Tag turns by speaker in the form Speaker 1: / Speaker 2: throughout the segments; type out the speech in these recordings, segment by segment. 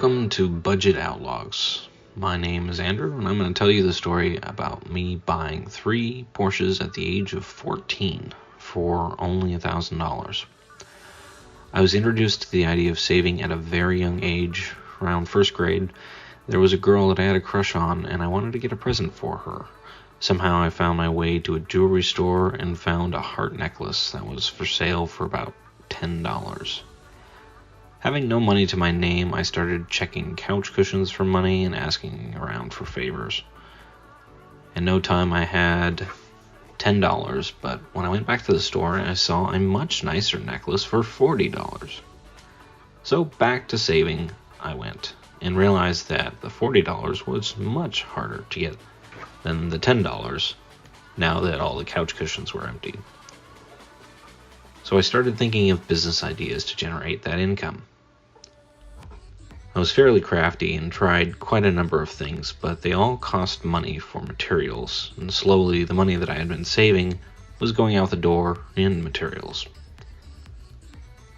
Speaker 1: Welcome to Budget Outlaws. My name is Andrew, and I'm going to tell you the story about me buying 3 Porsches at the age of 14 for only $1,000. I was introduced to the idea of saving at a very young age. Around first grade, there was a girl that I had a crush on, and I wanted to get a present for her. Somehow I found my way to a jewelry store and found a heart necklace that was for sale for about $10. Having no money to my name, I started checking couch cushions for money and asking around for favors. In no time I had $10, but when I went back to the store, I saw a much nicer necklace for $40. So back to saving I went, and realized that the $40 was much harder to get than the $10 now that all the couch cushions were empty. So I started thinking of business ideas to generate that income. I was fairly crafty and tried quite a number of things, but they all cost money for materials, and slowly the money that I had been saving was going out the door in materials.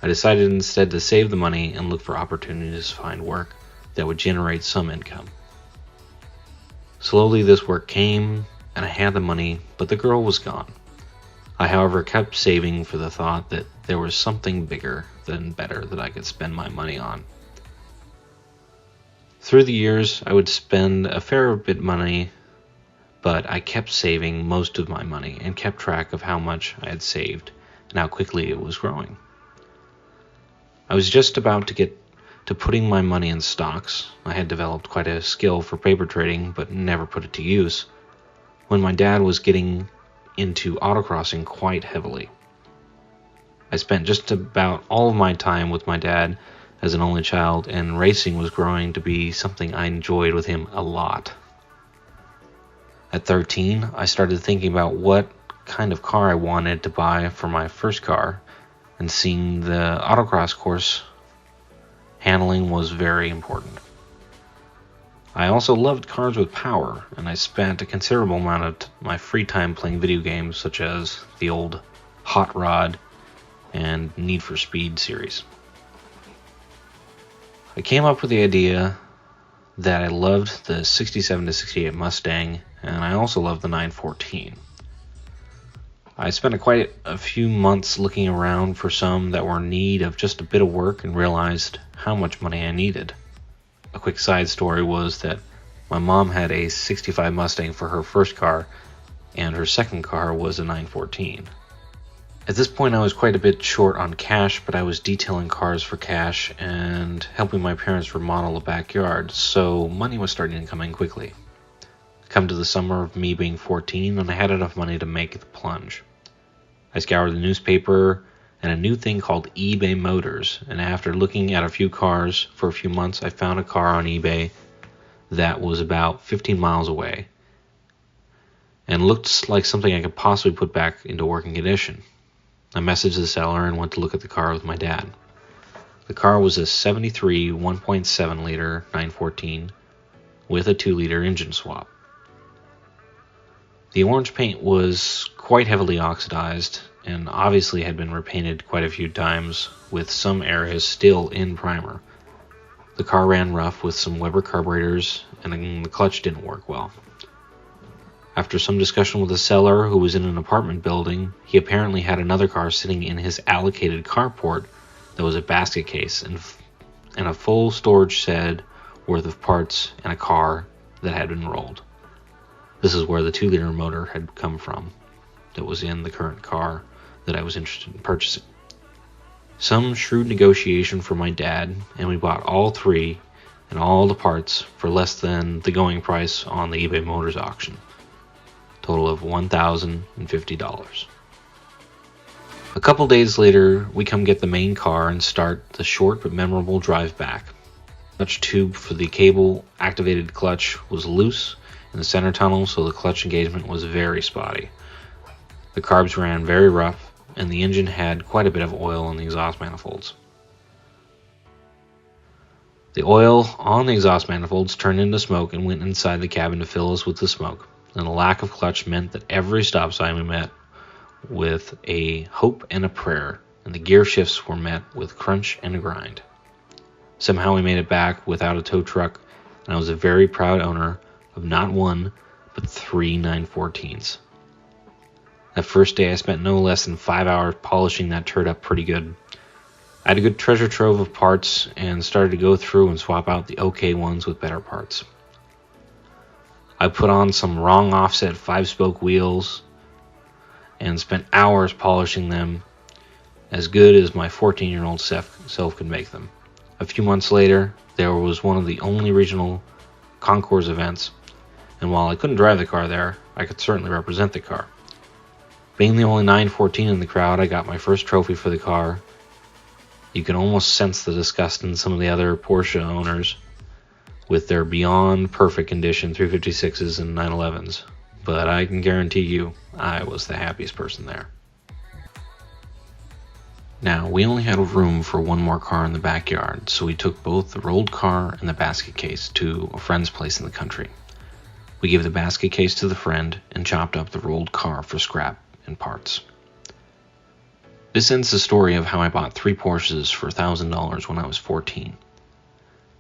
Speaker 1: I decided instead to save the money and look for opportunities to find work that would generate some income. Slowly this work came, and I had the money, but the girl was gone. I, however, kept saving for the thought that there was something bigger than better that I could spend my money on. Through the years, I would spend a fair bit of money, but I kept saving most of my money and kept track of how much I had saved and how quickly it was growing. I was just about to get to putting my money in stocks. I had developed quite a skill for paper trading, but never put it to use, when my dad was getting into autocrossing quite heavily. I spent just about all of my time with my dad as an only child, and racing was growing to be something I enjoyed with him a lot. At 13, I started thinking about what kind of car I wanted to buy for my first car, and seeing the autocross course handling was very important. I also loved cars with power, and I spent a considerable amount of my free time playing video games such as the old Hot Rod and Need for Speed series. I came up with the idea that I loved the 67 to 68 Mustang, and I also loved the 914. I spent quite a few months looking around for some that were in need of just a bit of work and realized how much money I needed. A quick side story was that my mom had a 65 Mustang for her first car, and her second car was a 914. At this point I was quite a bit short on cash, but I was detailing cars for cash and helping my parents remodel a backyard, so money was starting to come in quickly. Come to the summer of me being 14, and I had enough money to make the plunge. I scoured the newspaper and a new thing called eBay Motors, and after looking at a few cars for a few months, I found a car on eBay that was about 15 miles away and looked like something I could possibly put back into working condition. I messaged the seller and went to look at the car with my dad. The car was a 73 1.7 liter 914 with a 2 liter engine swap. The orange paint was quite heavily oxidized and obviously had been repainted quite a few times, with some areas still in primer. The car ran rough with some Weber carburetors, and the clutch didn't work well. After some discussion with the seller, who was in an apartment building, he apparently had another car sitting in his allocated carport that was a basket case and a full storage shed worth of parts and a car that had been rolled. This is where the 2-liter motor had come from that was in the current car that I was interested in purchasing. Some shrewd negotiation from my dad, and we bought all 3 and all the parts for less than the going price on the eBay Motors auction. Total of $1,050. A couple days later, we come get the main car and start the short but memorable drive back. The clutch tube for the cable-activated clutch was loose in the center tunnel, so the clutch engagement was very spotty. The carbs ran very rough, and the engine had quite a bit of oil in the exhaust manifolds. The oil on the exhaust manifolds turned into smoke and went inside the cabin to fill us with the smoke, and the lack of clutch meant that every stop sign we met with a hope and a prayer, and the gear shifts were met with crunch and a grind. Somehow we made it back without a tow truck, and I was a very proud owner of not one, but 3 914s. That first day I spent no less than 5 hours polishing that turd up pretty good. I had a good treasure trove of parts and started to go through and swap out the okay ones with better parts. I put on some wrong offset 5-spoke wheels and spent hours polishing them, as good as my 14-year-old self could make them. A few months later, there was one of the only regional concours events, and while I couldn't drive the car there, I could certainly represent the car. Being the only 914 in the crowd, I got my first trophy for the car. You can almost sense the disgust in some of the other Porsche owners with their beyond perfect condition 356s and 911s, but I can guarantee you I was the happiest person there. Now, we only had room for one more car in the backyard, so we took both the rolled car and the basket case to a friend's place in the country. We gave the basket case to the friend and chopped up the rolled car for scrap and parts. This ends the story of how I bought 3 Porsches for $1,000 when I was 14.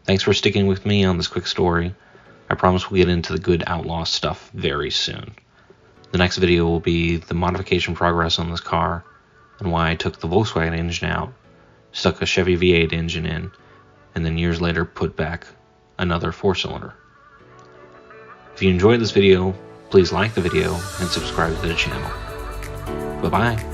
Speaker 1: Thanks for sticking with me on this quick story. I promise we'll get into the good Outlaw stuff very soon. The next video will be the modification progress on this car and why I took the Volkswagen engine out, stuck a Chevy V8 engine in, and then years later put back another 4-cylinder. If you enjoyed this video, please like the video and subscribe to the channel. Bye-bye.